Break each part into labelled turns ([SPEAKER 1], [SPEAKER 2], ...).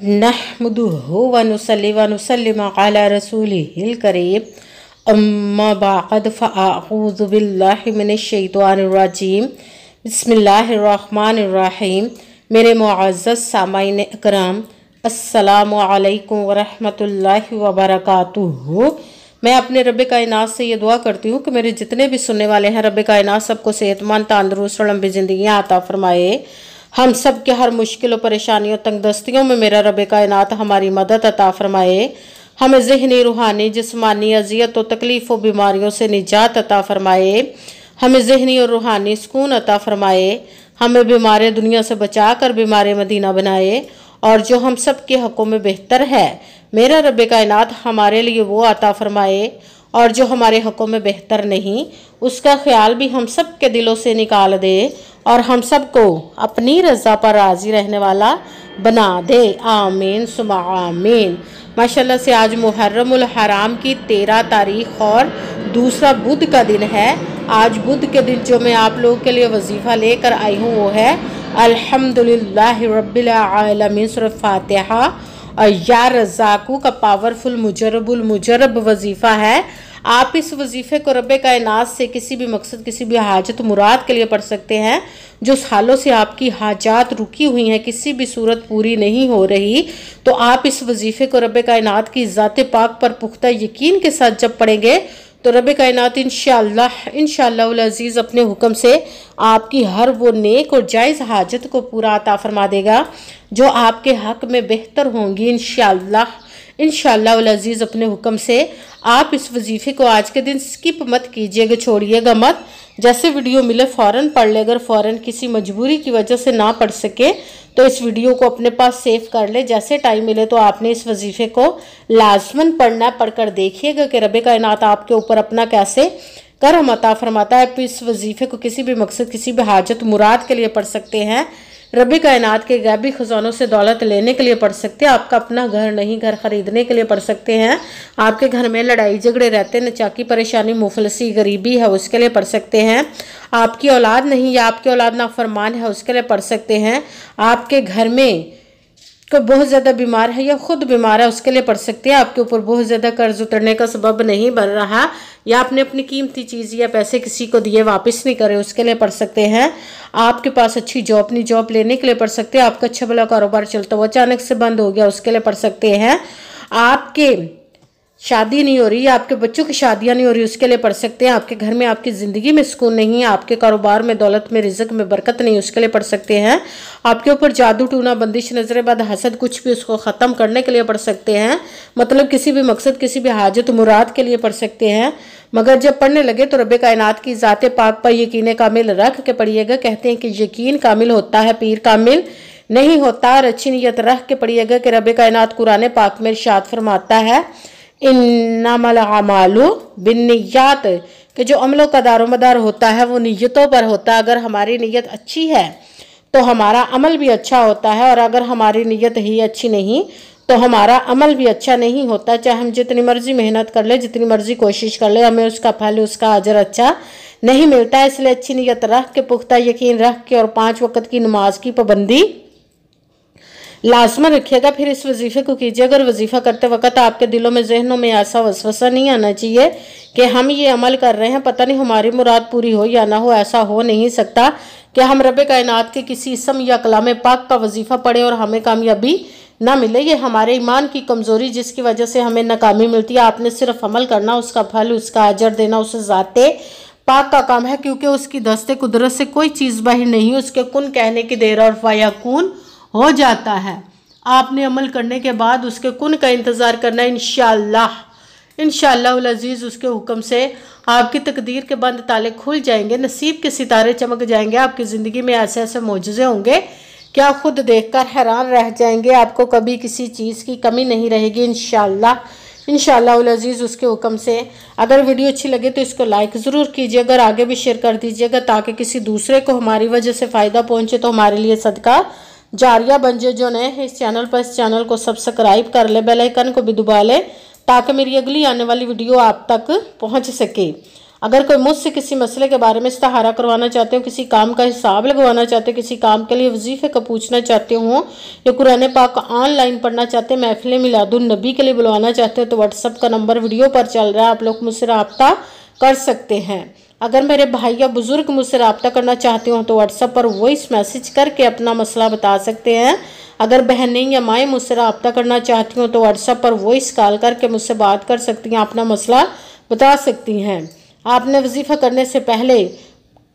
[SPEAKER 1] नहमदुहु व नुसल्ली व नुसल्लिमु अला रसूलिहिल करीम अम्मा बअद फ़अऊज़ु बिल्लाहि मिनश शैतानिर रजीम बिस्मिल्लाहिर्रहमानिर रहीम। मेरे मुअज़्ज़ज़ सामाईन इकराम, अस्सलामु अलैकुम व रहमतुल्लाहि व बरकातुहू। मैं अपने रब कायनात से ये दुआ करती हूँ कि मेरे जितने भी सुनने वाले हैं, रब कायनात सबको सेहतमंद, तंदुरुस्त और लंबी ज़िंदगियाँ अता फरमाए। हम सब के हर मुश्किल और परेशानियों, तंगदस्तियों में मेरा रब कायनात हमारी मदद अता फरमाए। हमें ज़हनी, रूहानी, जिस्मानी अजियत और तकलीफ़ और बीमारियों से निजात अता फरमाए। हमें ज़हनी और रूहानी सुकून अता फरमाए। हमें बीमार दुनिया से बचा कर बीमार मदीना बनाए, और जो हम सब के हक़ों में बेहतर है मेरा रब कायनात हमारे लिए वो अता फरमाए, और जो हमारे हक़ों में बेहतर नहीं उसका ख्याल भी हम सब के दिलों से निकाल दे, और हम सब को अपनी रज़ा पर राज़ी रहने वाला बना दे। आमीन सुमा आमीन। माशाल्लाह से आज मुहर्रमुल हराम की 13 तारीख और दूसरा बुध का दिन है। आज बुध के दिन जो मैं आप लोगों के लिए वजीफ़ा लेकर आई हूँ वो है अल्हम्दुलिल्लाहि रब्बिल आलमीन सूरह फातिहा, और या रज़ाकू का पावरफुल मुजरब वजीफ़ा है। आप इस वजीफ़े को रब कायनात से किसी भी मकसद, किसी भी हाजत मुराद के लिए पढ़ सकते हैं। जो सालों से आपकी हाजात रुकी हुई हैं, किसी भी सूरत पूरी नहीं हो रही, तो आप इस वजीफ़े को रब कायनात की ज़ात पाक पर पुख्ता यकीन के साथ जब पढ़ेंगे तो रब कायनात इंशाअल्लाह अज़ीज़ अपने हुक्म से आपकी हर वो नेक और जायज़ हाजत को पूरा अता फरमा देगा जो आपके हक़ में बेहतर होंगी। इंशाअल्लाह अज़ीज़ अपने हुक्म से आप इस वजीफ़े को आज के दिन स्किप मत कीजिएगा, छोड़िएगा मत। जैसे वीडियो मिले फ़ौरन पढ़ ले। अगर फ़ौरन किसी मजबूरी की वजह से ना पढ़ सके तो इस वीडियो को अपने पास सेव कर ले। जैसे टाइम मिले तो आपने इस वजीफ़े को लाजमन पढ़ना है। पढ़कर देखिएगा कि रब कायनात आपके ऊपर अपना कैसे करम अता फरमाता है। इस वजीफ़े को किसी भी मकसद, किसी भी हाजत मुराद के लिए पढ़ सकते हैं। रब कायनात के गैबी ख़जानों से दौलत लेने के लिए पढ़ सकते हैं। आपका अपना घर नहीं, घर ख़रीदने के लिए पढ़ सकते हैं। आपके घर में लड़ाई झगड़े रहते, नचाकी परेशानी, मुफलसी, गरीबी है, उसके लिए पढ़ सकते हैं। आपकी औलाद नहीं या आपकी औलाद नाफरमान है, उसके लिए पढ़ सकते हैं। आपके घर में कोई बहुत ज़्यादा बीमार है या खुद बीमार है, उसके लिए पढ़ सकते हैं। आपके ऊपर बहुत ज़्यादा कर्ज उतरने का सबब नहीं बन रहा, या आपने अपनी कीमती चीज़ या पैसे किसी को दिए वापस नहीं करे, उसके लिए पढ़ सकते हैं। आपके पास अच्छी जॉब नहीं, जॉब लेने के लिए पढ़ सकते हैं। आपका अच्छा भला कारोबार चलता हुआ अचानक से बंद हो गया, उसके लिए पढ़ सकते हैं। आपके शादी नहीं हो रही, आपके बच्चों की शादियां नहीं हो रही, उसके लिए पढ़ सकते हैं। आपके घर में, आपकी ज़िंदगी में सुकून नहीं है, आपके कारोबार में, दौलत में, रिज़्क में बरकत नहीं, उसके लिए पढ़ सकते हैं। आपके ऊपर जादू टूना, बंदिश, नजर बद, हसद, कुछ भी, उसको ख़त्म करने के लिए पढ़ सकते हैं। मतलब किसी भी मकसद, किसी भी हाजत मुराद के लिए पढ़ सकते हैं। मगर जब पढ़ने लगे तो रब कायनात की ज़ात पाक पर यकीन कामिल रख के पढ़िएगा। कहते हैं कि यकीन कामिल होता है, पीर कामिल नहीं होता। और अच्छी नीयत रख के पढ़िएगा कि रब कायनात कुरान पाक में इरशाद फरमाता है इन्नमल अमालु बिन्नियात, कि जो अमलों का दारोमदार होता है वो नीयतों पर होता है। अगर हमारी नीयत अच्छी है तो हमारा अमल भी अच्छा होता है, और अगर हमारी नीयत ही अच्छी नहीं तो हमारा अमल भी अच्छा नहीं होता। चाहे हम जितनी मर्जी मेहनत कर ले, जितनी मर्जी कोशिश कर ले, हमें उसका फल, उसका अजर अच्छा नहीं मिलता है। इसलिए अच्छी नीयत रख के, पुख्ता यकीन रख के, और 5 वक्त की नमाज की पाबंदी लाजमन रखिएगा। फिर इस वजीफ़े को कीजिए। अगर वजीफ़ा करते वक्त आपके दिलों में, जहनों में ऐसा वसवसा नहीं आना चाहिए कि हम ये अमल कर रहे हैं, पता नहीं हमारी मुराद पूरी हो या ना हो। ऐसा हो नहीं सकता कि हम रब कायनात के किसी इसम या कलाम पाक का वजीफ़ा पढ़े और हमें कामयाबी ना मिले। ये हमारे ईमान की कमज़ोरी, जिसकी वजह से हमें नाकामी मिलती है। आपने सिर्फ अमल करना, उसका फल, उसका अजर देना उस ज़ाते पाक का काम है, क्योंकि उसकी दस्ते कुदरत से कोई चीज़ बाहर नहीं। उसके कुन कहने की देर और फयाकून हो जाता है। आपने अमल करने के बाद उसके कुन का इंतज़ार करना। इंशाअल्लाह अज़ीज़ उसके हुक्म से आपकी तकदीर के बंद ताले खुल जाएंगे, नसीब के सितारे चमक जाएंगे। आपकी ज़िंदगी में ऐसे ऐसे मौजज़े होंगे क्या खुद देखकर हैरान रह जाएंगे। आपको कभी किसी चीज़ की कमी नहीं रहेगी इंशाअल्लाह अज़ीज़ उसके हुक्म से। अगर वीडियो अच्छी लगे तो इसको लाइक ज़रूर कीजिए, अगर आगे भी शेयर कर दीजिएगा, ताकि किसी दूसरे को हमारी वजह से फ़ायदा पहुँचे, तो हमारे लिए सदका जारिया बन जाए। जो नए हैं इस चैनल पर, इस चैनल को सब्सक्राइब कर ले, बेल आइकन को भी दबा ले, ताकि मेरी अगली आने वाली वीडियो आप तक पहुंच सके। अगर कोई मुझसे किसी मसले के बारे में इस्तिखारा करवाना चाहते हो, किसी काम का हिसाब लगवाना चाहते हो, किसी काम के लिए वजीफे का पूछना चाहते हो, या कुरान पाक ऑनलाइन पढ़ना चाहते हैं, महफिल मिलादुन नबी के लिए बुलवाना चाहते हो, तो व्हाट्सअप का नंबर वीडियो पर चल रहा है, आप लोग मुझसे रब्ता कर सकते हैं। अगर मेरे भाई या बुजुर्ग मुझसे रब्ता करना चाहते हो तो व्हाट्सएप पर वॉइस मैसेज करके अपना मसला बता सकते हैं। अगर बहनें या माएँ मुझसे रब्ता करना चाहती हो तो व्हाट्सएप पर वॉइस कॉल करके मुझसे बात कर सकती हैं, अपना मसला बता सकती हैं। आपने वजीफ़ा करने से पहले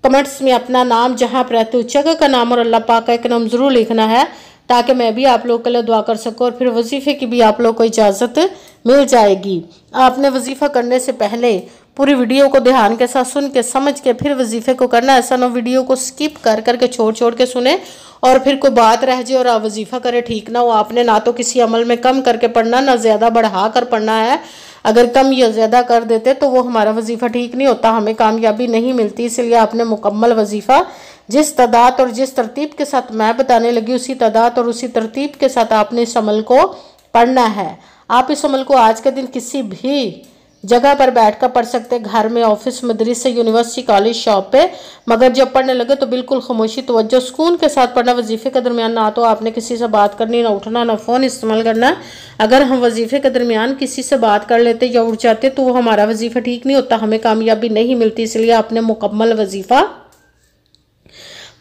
[SPEAKER 1] कमेंट्स में अपना नाम, जहाँ आप रहते हो जगह का नाम और अल्लाह पाक का एक नाम ज़रूर लिखना है, ताकि मैं भी आप लोग के लिए दुआ कर सकूँ और फिर वजीफ़े की भी आप लोग को इजाज़त मिल जाएगी। आपने वजीफ़ा करने से पहले पूरी वीडियो को ध्यान के साथ सुन के समझ के फिर वजीफ़े को करना। ऐसा ना वीडियो को स्किप कर करके छोड़ के सुने और फिर कोई बात रह जाए और आप वजीफ़ा करें, ठीक ना हो। आपने ना तो किसी अमल में कम करके पढ़ना, ना ज़्यादा बढ़ा कर पढ़ना है। अगर कम या ज़्यादा कर देते तो वो हमारा वजीफ़ा ठीक नहीं होता, हमें कामयाबी नहीं मिलती। इसलिए आपने मुकम्मल वजीफ़ा जिस तादाद और जिस तरतीब के साथ मैं बताने लगी, उसी तादाद और उसी तरतीब के साथ आपने इस अमल को पढ़ना है। आप इस अमल को आज के दिन किसी भी जगह पर बैठकर पढ़ सकते, घर में, ऑफिस, मदरसे, यूनिवर्सिटी, कॉलेज, शॉप पे। मगर जब पढ़ने लगे तो बिल्कुल खामोशी, तवज्जो, सुकून के साथ पढ़ना। वजीफ़े के दरमियान ना तो आपने किसी से बात करनी, ना उठना, ना फ़ोन इस्तेमाल करना। अगर हम वजीफ़े के दरमियान किसी से बात कर लेते या उठ जाते तो वो हमारा वजीफ़ा ठीक नहीं होता, हमें कामयाबी नहीं मिलती। इसलिए आपने मुकम्मल वजीफ़ा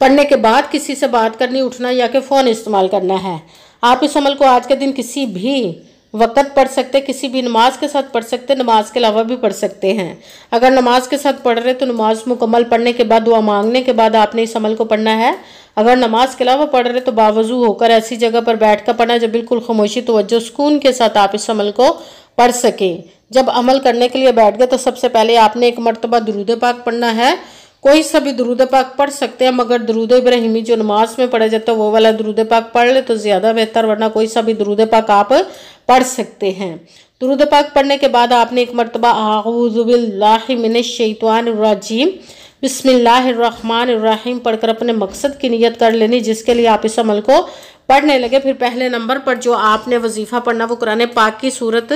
[SPEAKER 1] पढ़ने के बाद किसी से बात करनी, उठना या कि फ़ोन इस्तेमाल करना है। आप इस अमल को आज के दिन किसी भी वक़्त पढ़ सकते, किसी भी नमाज के साथ पढ़ सकते, नमाज के अलावा भी पढ़ सकते हैं। अगर नमाज के साथ पढ़ रहे तो नमाज मुकम्मल पढ़ने के बाद, दुआ मांगने के बाद आपने इस अमल को पढ़ना है। अगर नमाज के अलावा पढ़ रहे तो बावजू होकर ऐसी जगह पर बैठ कर पढ़ना जब बिल्कुल खामोशी, तवज्जो, सुकून के साथ आप इस अमल को पढ़ सकें। जब अमल करने के लिए बैठ गए तो सबसे पहले आपने एक मरतबा दुरूद पाक पढ़ना है। कोई सा भी दुरूद पाक पढ़ सकते हैं, मगर दुरूद इब्राहिमी जो नमाज में पढ़ा जाता है वो वाला दुरूद पाक पढ़ ले तो ज़्यादा बेहतर, वरना कोई सा भी दुरूद पाक आप पढ़ सकते हैं। दुरूद पाक पढ़ने के बाद आपने एक मरतबा आऊज़ु बिल्लाहि मिनश शैतानिर रजीम बिस्मिल्लाहिर्रहमानिर्रहीम पढ़कर अपने मकसद की नियत कर लेनी, जिसके लिए आप इस अमल को पढ़ने लगे। फिर पहले नंबर पर जो आपने वजीफ़ा पढ़ना वो कुरान पाक की सूरत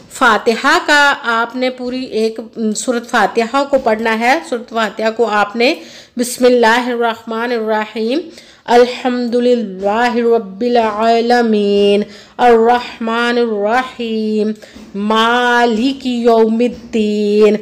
[SPEAKER 1] फातिहा का आपने पूरी एक सूरत फातिहा को पढ़ना है। सूरत फातिहा को आपने बिस्मिल्लाहिर्रहमानिर्रहीम अल्हम्दुलिल्लाहि रब्बिल आलमीन अर्रहमानिर्रहीम मालिकी यौमिद्दीन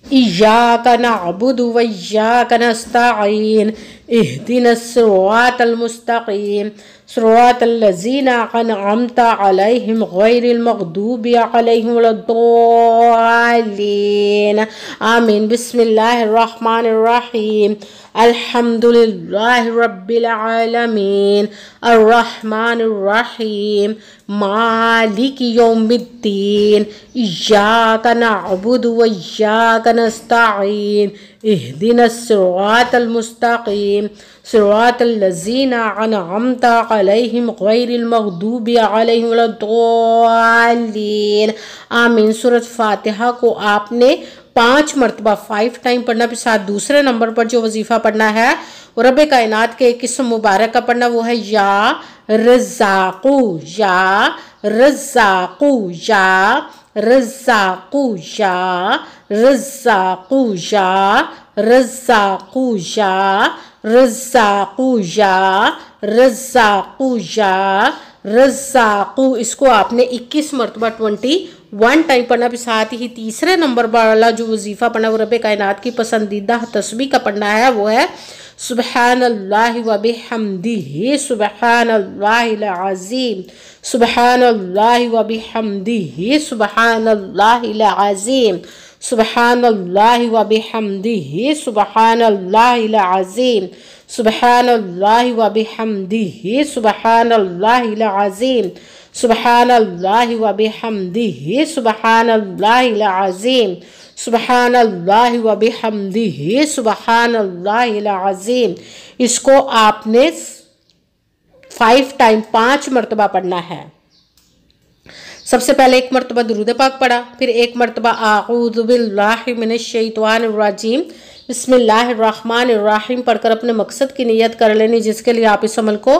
[SPEAKER 1] इय्याका नअबुदु व इय्याका नस्तईन इहदिनस सिरातल मुस्तकीम सिरातल लज़ीना अनअमता अलैहिम गैरिल मग़दूबि अलैहिम वलद्दालिन आमीन। बिस्मिल्लाहिर्रहमानिर्रहीम अल्हम्दुलिल्लाहि रब्बिल आलमीन अर्रहमानिर्रहीम मालिकी यौमिद्दीन इय्याका नअबुदु व इय्याका नस्तईन इहदिनस सिरातल मुस्तकीम सिरातल लज़ीना अनअमता अलैहिम गैरिल मग़दूबि अलैहिम वलद्दालिन आमीन। सूरत फातिहा को आपने 5 मरतबा 5 टाइम पढ़ना। फिर साथ दूसरे नंबर पर जो वजीफ़ा पढ़ना है वो रब्बे कायनात के एक किस्म मुबारक का पढ़ना, वो है या रज़्ज़ाक़ू या रज़्ज़ाक़ू या रज़्ज़ाक़ू या रज़्ज़ाक़ू या रज़्ज़ाक़ू या रज़्ज़ाक़ू या रज़्ज़ाक़ू या रज़्ज़ाक़ू। इसको आपने 21 मरतबा 21 टाइम पढ़ना। भी साथ ही तीसरे नंबर वाला जो वजीफ़ा पढ़ना वो रब्बे कायनात की पसंदीदा तस्बीह का पढ़ना है, वो है सुबहानल्लाहि व बिहम्दिही सुबहानल्लाहिल अज़ीम सुबहानल्लाहि व बिहम्दिही सुबहानल्लाहिल अज़ीम सुबहानल्लाहि व बिहम्दिही सुबहानल्लाहिल अज़ीम सुबहानल्लाहि व बिहम्दिही सुबहानल्लाहिल अज़ीम सुबहानल्लाहि व बिहम्दिही सुबहानल्लाहिल अज़ीम सुबहानल्लाहि व बिहम्दिही सुबहानल्लाहिल अज़ीम। इसको आपने 5 टाइम 5 मरतबा पढ़ना है। सबसे पहले एक मरतबा दुरूद पाक पढ़ा, फिर एक मरतबा आऊज़ु बिल्लाहि मिनश शैतानिर रजीम बिस्मिल्लाहिर्रहमानिर्रहीम पढ़कर अपने मकसद की नियत कर लेनी, जिसके लिए आप इस अमल को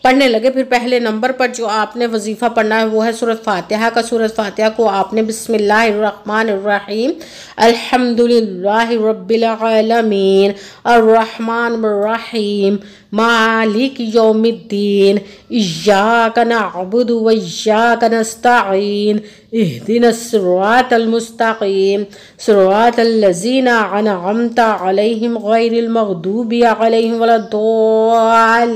[SPEAKER 1] पढ़ने लगे। फिर पहले नंबर पर जो आपने वजीफ़ा पढ़ना है वो है सूरत फातिहा का। सूरत फातिहा को आपने बिस्मिल्लाहिर्रहमानिर्रहीम अल्हम्दुलिल्लाहि रब्बिल आलमीन अर्रहमानिर्रहीम मालिक यौमिद्दीन इय्याका नअबुदु व इय्याका नस्तईन इहदिनस सिरातल मुस्तकीम सिरातल लज़ीना अनअमता अलैहिम गैरिल मग़दूबि अलैहिम वलद्दाल्लीन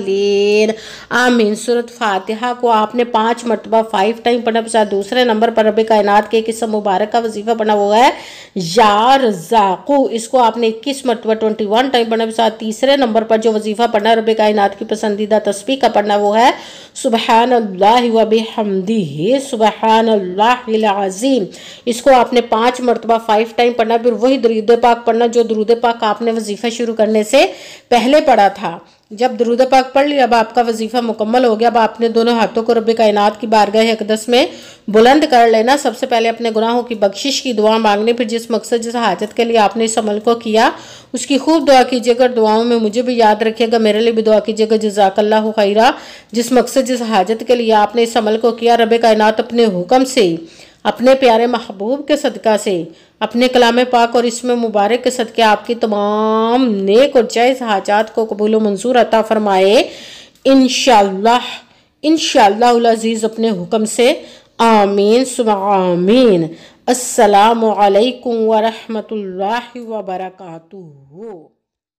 [SPEAKER 1] आमीन। सूरत फातिहा को आपने 5 मरतबा 5 टाइम पढ़ना। पश्चात दूसरे नंबर पर रब्बे कायनात के किस्म मुबारक का वजीफा पढ़ना हुआ है या रज़्ज़ाक़ु, इसको आपने 21 मरतबा 21 टाइम पढ़ना। पश्चात तीसरे नंबर पर जो वजीफा पढ़ना है रब्बे कायनात की पसंदीदा तस्बीह का पढ़ना वो है सुबहानल्लाहि व बिहम्दिही सुबहानल्लाहिल अज़ीम, इसको आपने 5 मरतबा 5 टाइम पढ़ना। फिर वही दरूद पाक पढ़ना जो दरूद पाक आपने वजीफा शुरू करने से पहले पढ़ा था। जब दरूद पाक पढ़ लिया, अब आपका वजीफा मुकम्मल हो गया। अब आपने दोनों हाथों को रब्बे कायनात की बारगाह अक़दस में बुलंद कर लेना। सबसे पहले अपने गुनाहों की बख्शिश की दुआ मांगनी। फिर जिस मकसद जिस हाजत के लिए आपने इस अमल को किया उसकी खूब दुआ कीजिएगा। दुआओं में मुझे भी याद रखिएगा, मेरे लिए भी दुआ कीजिएगा। जज़ाकल्लाहु खैरा। जिस मकसद जिस हाजत के लिए आपने इस अमल को किया, रब्बे कायनात अपने हुक्म से, अपने प्यारे महबूब के सदका से, अपने कलाम पाक और इसमें मुबारक के सदके आपकी तमाम नेक और जायज़ हाजात को कबूल मंजूर अता फरमाए इंशाअल्लाह इंशाअल्लाहुल अज़ीज़ अपने हुक्म से। आमीन सुम्मा आमीन। अस्सलामु अलैकुम व रहमतुल्लाहि व बरकातुहू।